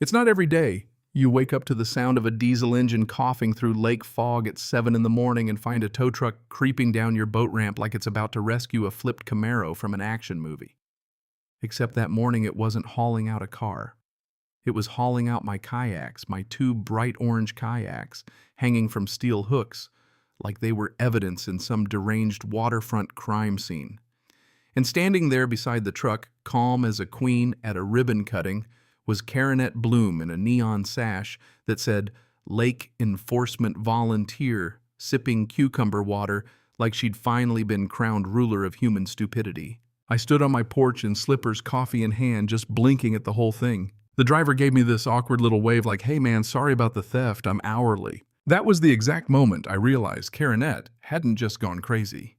It's not every day you wake up to the sound of a diesel engine coughing through lake fog at 7 in the morning and find a tow truck creeping down your boat ramp like it's about to rescue a flipped Camaro from an action movie. Except that morning it wasn't hauling out a car. It was hauling out my kayaks, my two bright orange kayaks, hanging from steel hooks, like they were evidence in some deranged waterfront crime scene. And standing there beside the truck, calm as a queen at a ribbon cutting, was Karenette Bloom in a neon sash that said, Lake Enforcement Volunteer, sipping cucumber water like she'd finally been crowned ruler of human stupidity. I stood on my porch in slippers, coffee in hand, just blinking at the whole thing. The driver gave me this awkward little wave like, hey man, sorry about the theft, I'm hourly. That was the exact moment I realized Karenette hadn't just gone crazy.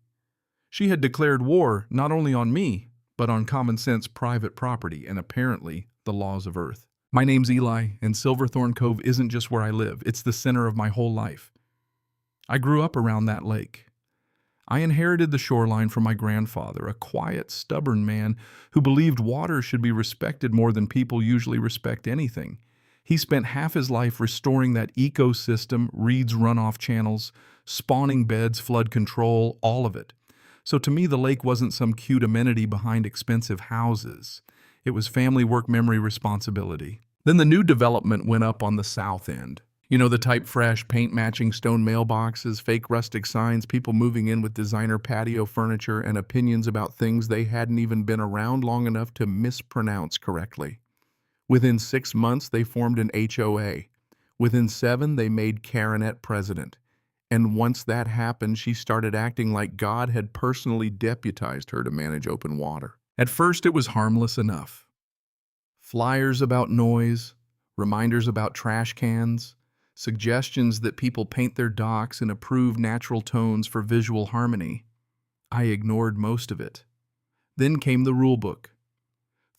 She had declared war not only on me, but on common sense private property and apparently the laws of Earth. My name's Eli, and Silverthorne Cove isn't just where I live, it's the center of my whole life. I grew up around that lake. I inherited the shoreline from my grandfather, a quiet, stubborn man who believed water should be respected more than people usually respect anything. He spent half his life restoring that ecosystem, reeds runoff channels, spawning beds, flood control, all of it. So to me, the lake wasn't some cute amenity behind expensive houses. It was family work memory responsibility. Then the new development went up on the south end. You know, the type fresh, paint-matching stone mailboxes, fake rustic signs, people moving in with designer patio furniture, and opinions about things they hadn't even been around long enough to mispronounce correctly. Within 6 months, they formed an HOA. Within 7, they made Karenette president. And once that happened, she started acting like God had personally deputized her to manage open water. At first, it was harmless enough. Flyers about noise, reminders about trash cans, suggestions that people paint their docks and approve natural tones for visual harmony. I ignored most of it. Then came the rule book.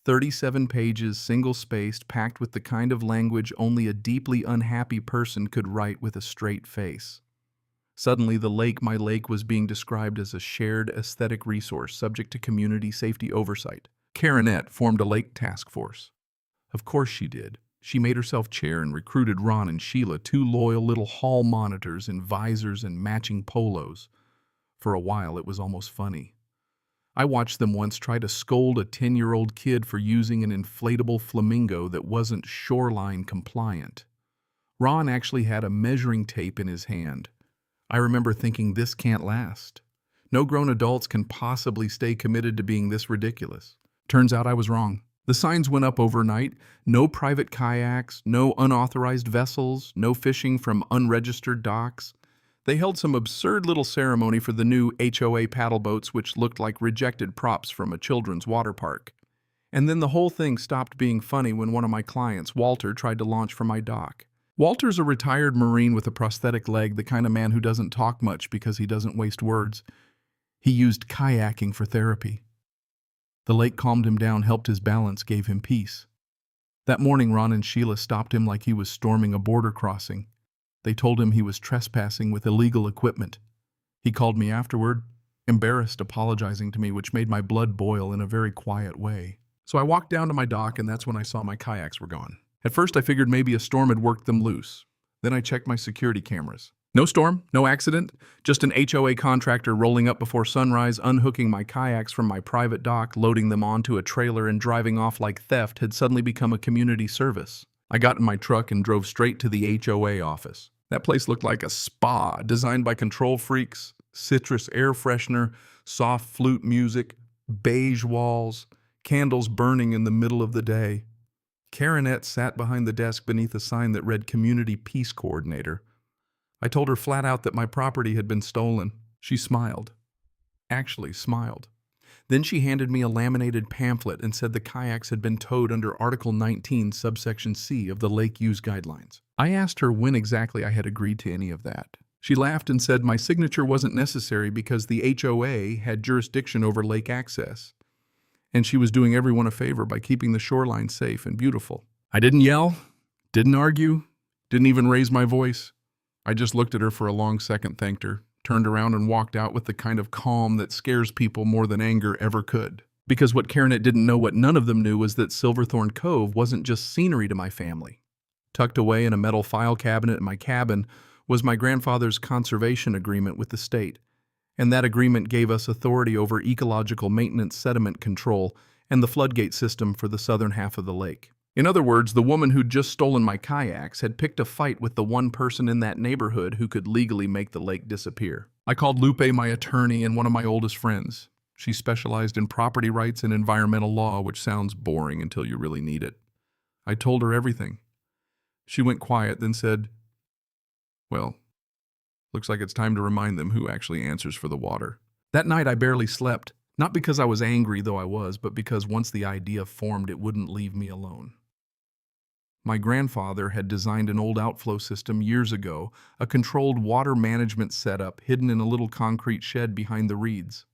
37 pages, single-spaced, packed with the kind of language only a deeply unhappy person could write with a straight face. Suddenly, my lake was being described as a shared aesthetic resource subject to community safety oversight. Karenette formed a lake task force. Of course she did. She made herself chair and recruited Ron and Sheila, two loyal little hall monitors in visors and matching polos. For a while, it was almost funny. I watched them once try to scold a 10-year-old kid for using an inflatable flamingo that wasn't shoreline compliant. Ron actually had a measuring tape in his hand. I remember thinking, this can't last. No grown adults can possibly stay committed to being this ridiculous. Turns out I was wrong. The signs went up overnight. No private kayaks, no unauthorized vessels, no fishing from unregistered docks. They held some absurd little ceremony for the new HOA paddle boats, which looked like rejected props from a children's water park. And then the whole thing stopped being funny when one of my clients, Walter, tried to launch from my dock. Walter's a retired Marine with a prosthetic leg, the kind of man who doesn't talk much because he doesn't waste words. He used kayaking for therapy. The lake calmed him down, helped his balance, gave him peace. That morning, Ron and Sheila stopped him like he was storming a border crossing. They told him he was trespassing with illegal equipment. He called me afterward, embarrassed, apologizing to me, which made my blood boil in a very quiet way. So I walked down to my dock, and that's when I saw my kayaks were gone. At first, I figured maybe a storm had worked them loose. Then I checked my security cameras. No storm, no accident, just an HOA contractor rolling up before sunrise, unhooking my kayaks from my private dock, loading them onto a trailer, and driving off like theft had suddenly become a community service. I got in my truck and drove straight to the HOA office. That place looked like a spa, designed by control freaks, citrus air freshener, soft flute music, beige walls, candles burning in the middle of the day. Karenette sat behind the desk beneath a sign that read Community Peace Coordinator. I told her flat out that my property had been stolen. She smiled. Actually smiled. Then she handed me a laminated pamphlet and said the kayaks had been towed under Article 19, subsection C of the Lake Use Guidelines. I asked her when exactly I had agreed to any of that. She laughed and said my signature wasn't necessary because the HOA had jurisdiction over lake access, and she was doing everyone a favor by keeping the shoreline safe and beautiful. I didn't yell, didn't argue, didn't even raise my voice. I just looked at her for a long second, thanked her, turned around and walked out with the kind of calm that scares people more than anger ever could. Because what Karanet didn't know, what none of them knew, was that Silverthorne Cove wasn't just scenery to my family. Tucked away in a metal file cabinet in my cabin was my grandfather's conservation agreement with the state, and that agreement gave us authority over ecological maintenance, sediment control, and the floodgate system for the southern half of the lake. In other words, the woman who'd just stolen my kayaks had picked a fight with the one person in that neighborhood who could legally make the lake disappear. I called Lupe my attorney and one of my oldest friends. She specialized in property rights and environmental law, which sounds boring until you really need it. I told her everything. She went quiet, then said, "Well, looks like it's time to remind them who actually answers for the water." That night I barely slept, not because I was angry, though I was, but because once the idea formed, it wouldn't leave me alone. My grandfather had designed an old outflow system years ago, a controlled water management setup hidden in a little concrete shed behind the reeds.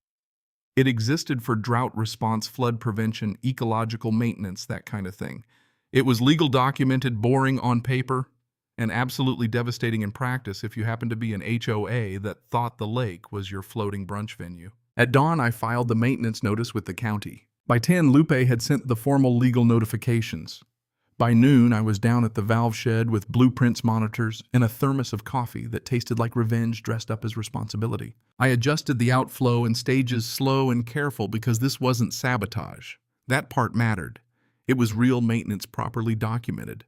It existed for drought response, flood prevention, ecological maintenance, that kind of thing. It was legal, documented, boring on paper, and absolutely devastating in practice if you happened to be an HOA that thought the lake was your floating brunch venue. At dawn, I filed the maintenance notice with the county. By 10, Lupe had sent the formal legal notifications. By noon, I was down at the valve shed with blueprints, monitors, and a thermos of coffee that tasted like revenge dressed up as responsibility. I adjusted the outflow in stages, slow and careful, because this wasn't sabotage. That part mattered. It was real maintenance, properly documented.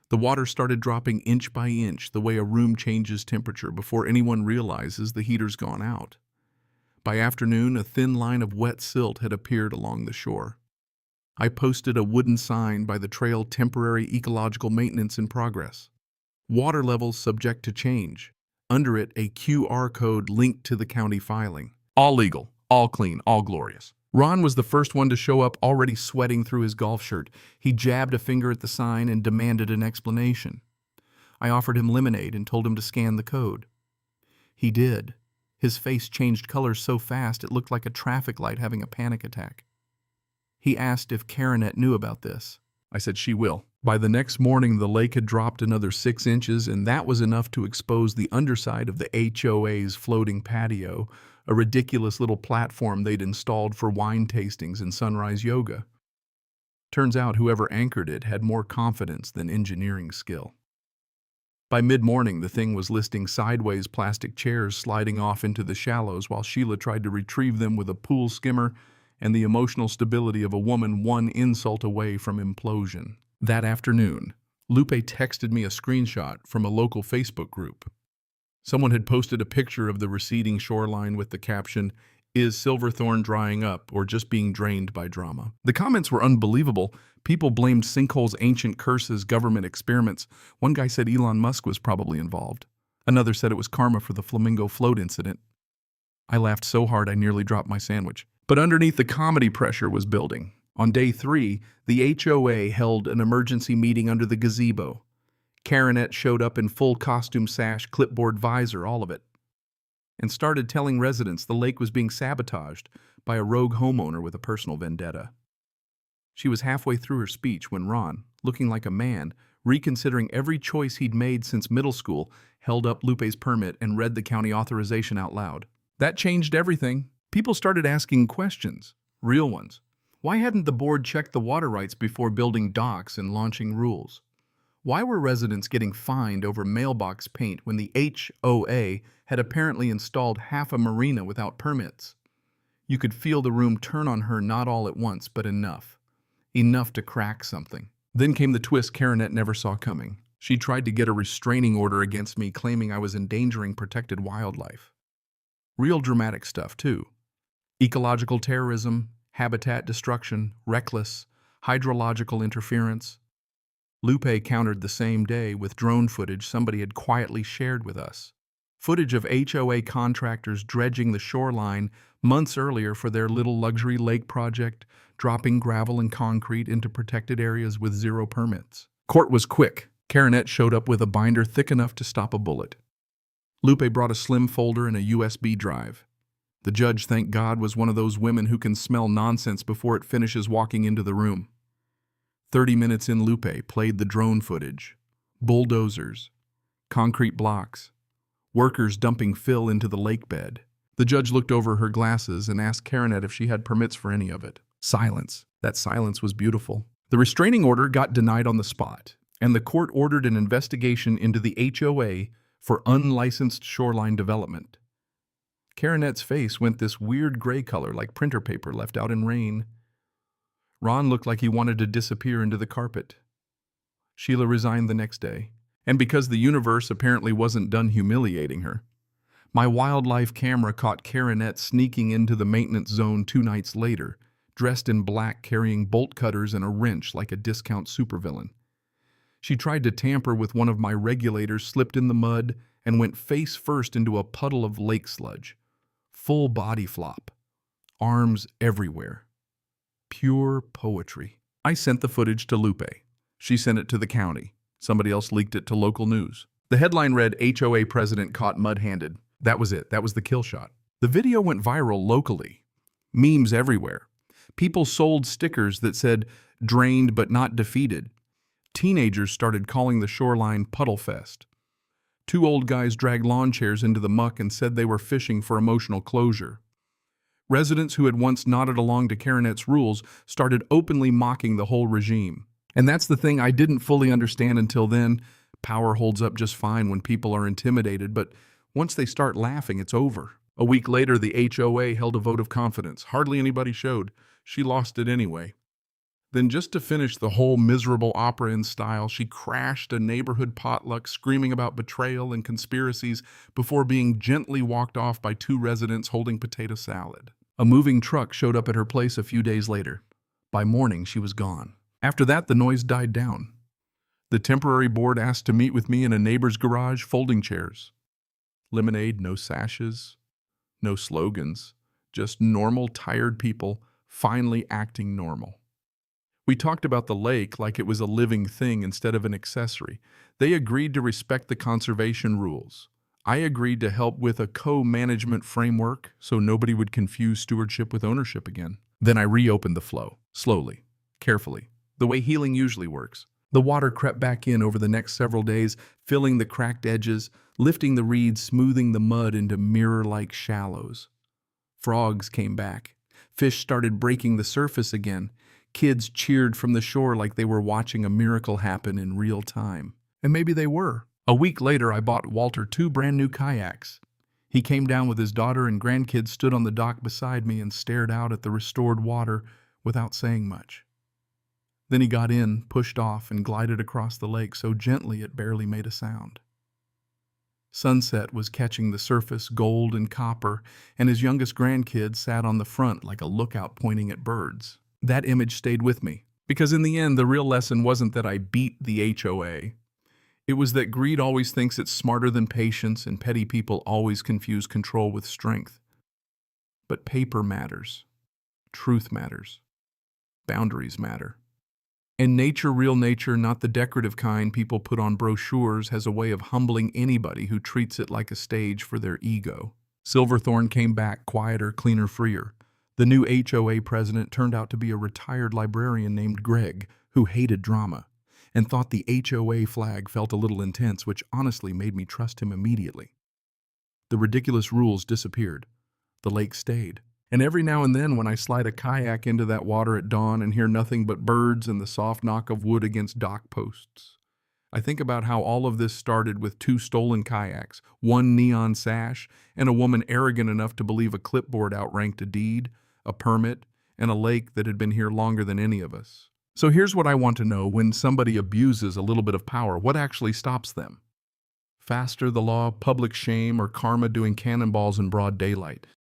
The water started dropping inch by inch, the way a room changes temperature before anyone realizes the heater's gone out. By afternoon, a thin line of wet silt had appeared along the shore. I posted a wooden sign by the trail: temporary ecological maintenance in progress. Water levels subject to change. Under it, a QR code linked to the county filing. All legal, all clean, all glorious. Ron was the first one to show up, already sweating through his golf shirt. He jabbed a finger at the sign and demanded an explanation. I offered him lemonade and told him to scan the code. He did. His face changed colors so fast it looked like a traffic light having a panic attack. He asked if Karanet knew about this. I said she will. By the next morning, the lake had dropped another 6 inches, and that was enough to expose the underside of the HOA's floating patio, a ridiculous little platform they'd installed for wine tastings and sunrise yoga. Turns out whoever anchored it had more confidence than engineering skill. By mid-morning, the thing was listing sideways plastic chairs sliding off into the shallows while Sheila tried to retrieve them with a pool skimmer and the emotional stability of a woman one insult away from implosion. That afternoon, Lupe texted me a screenshot from a local Facebook group. Someone had posted a picture of the receding shoreline with the caption, "Is Silverthorne drying up or just being drained by drama?" The comments were unbelievable. People blamed sinkholes, ancient curses, government experiments. One guy said Elon Musk was probably involved. Another said it was karma for the flamingo float incident. I laughed so hard I nearly dropped my sandwich. But underneath, the comedy pressure was building. On day 3, the HOA held an emergency meeting under the gazebo. Karanet showed up in full costume, sash, clipboard, visor, all of it, and started telling residents the lake was being sabotaged by a rogue homeowner with a personal vendetta. She was halfway through her speech when Ron, looking like a man, reconsidering every choice he'd made since middle school, held up Lupe's permit and read the county authorization out loud. That changed everything. People started asking questions, real ones. Why hadn't the board checked the water rights before building docks and launching rules? Why were residents getting fined over mailbox paint when the HOA had apparently installed half a marina without permits? You could feel the room turn on her, not all at once, but enough. Enough to crack something. Then came the twist Karanet never saw coming. She tried to get a restraining order against me, claiming I was endangering protected wildlife. Real dramatic stuff, too. Ecological terrorism, habitat destruction, reckless, hydrological interference. Lupe countered the same day with drone footage somebody had quietly shared with us. Footage of HOA contractors dredging the shoreline months earlier for their little luxury lake project, dropping gravel and concrete into protected areas with 0 permits. Court was quick. Karanet showed up with a binder thick enough to stop a bullet. Lupe brought a slim folder and a USB drive. The judge, thank God, was one of those women who can smell nonsense before it finishes walking into the room. 30 minutes in, Lupe played the drone footage. Bulldozers, concrete blocks, workers dumping fill into the lake bed. The judge looked over her glasses and asked Karanet if she had permits for any of it. Silence. That silence was beautiful. The restraining order got denied on the spot, and the court ordered an investigation into the HOA for unlicensed shoreline development. Karenette's face went this weird gray color like printer paper left out in rain. Ron looked like he wanted to disappear into the carpet. Sheila resigned the next day, and because the universe apparently wasn't done humiliating her, my wildlife camera caught Karenette sneaking into the maintenance zone 2 nights later, dressed in black, carrying bolt cutters and a wrench like a discount supervillain. She tried to tamper with one of my regulators, slipped in the mud, and went face first into a puddle of lake sludge. Full body flop. Arms everywhere. Pure poetry. I sent the footage to Lupe. She sent it to the county. Somebody else leaked it to local news. The headline read, HOA president caught mud-handed. That was it. That was the kill shot. The video went viral locally. Memes everywhere. People sold stickers that said, drained but not defeated. Teenagers started calling the shoreline Puddle Fest. 2 old guys dragged lawn chairs into the muck and said they were fishing for emotional closure. Residents who had once nodded along to Karenette's rules started openly mocking the whole regime. And that's the thing I didn't fully understand until then. Power holds up just fine when people are intimidated, but once they start laughing, it's over. A week later, the HOA held a vote of confidence. Hardly anybody showed. She lost it anyway. Then, just to finish the whole miserable opera in style, she crashed a neighborhood potluck screaming about betrayal and conspiracies before being gently walked off by 2 residents holding potato salad. A moving truck showed up at her place a few days later. By morning, she was gone. After that, the noise died down. The temporary board asked to meet with me in a neighbor's garage, folding chairs. Lemonade, no sashes, no slogans, just normal, tired people finally acting normal. We talked about the lake like it was a living thing instead of an accessory. They agreed to respect the conservation rules. I agreed to help with a co-management framework so nobody would confuse stewardship with ownership again. Then I reopened the flow, slowly, carefully, the way healing usually works. The water crept back in over the next several days, filling the cracked edges, lifting the reeds, smoothing the mud into mirror-like shallows. Frogs came back. Fish started breaking the surface again. Kids cheered from the shore like they were watching a miracle happen in real time. And maybe they were. A week later, I bought Walter 2 brand new kayaks. He came down with his daughter and grandkids, stood on the dock beside me and stared out at the restored water without saying much. Then he got in, pushed off, and glided across the lake so gently it barely made a sound. Sunset was catching the surface, gold and copper, and his youngest grandkid sat on the front like a lookout pointing at birds. That image stayed with me, because in the end, the real lesson wasn't that I beat the HOA. It was that greed always thinks it's smarter than patience, and petty people always confuse control with strength. But paper matters. Truth matters. Boundaries matter. And nature, real nature, not the decorative kind people put on brochures, has a way of humbling anybody who treats it like a stage for their ego. Silverthorne came back quieter, cleaner, freer. The new HOA president turned out to be a retired librarian named Greg, who hated drama, and thought the HOA flag felt a little intense, which honestly made me trust him immediately. The ridiculous rules disappeared. The lake stayed. And every now and then when I slide a kayak into that water at dawn and hear nothing but birds and the soft knock of wood against dock posts, I think about how all of this started with 2 stolen kayaks, 1 neon sash, and a woman arrogant enough to believe a clipboard outranked a deed, a permit, and a lake that had been here longer than any of us. So here's what I want to know: when somebody abuses a little bit of power, what actually stops them? Faster the law, public shame, or karma doing cannonballs in broad daylight?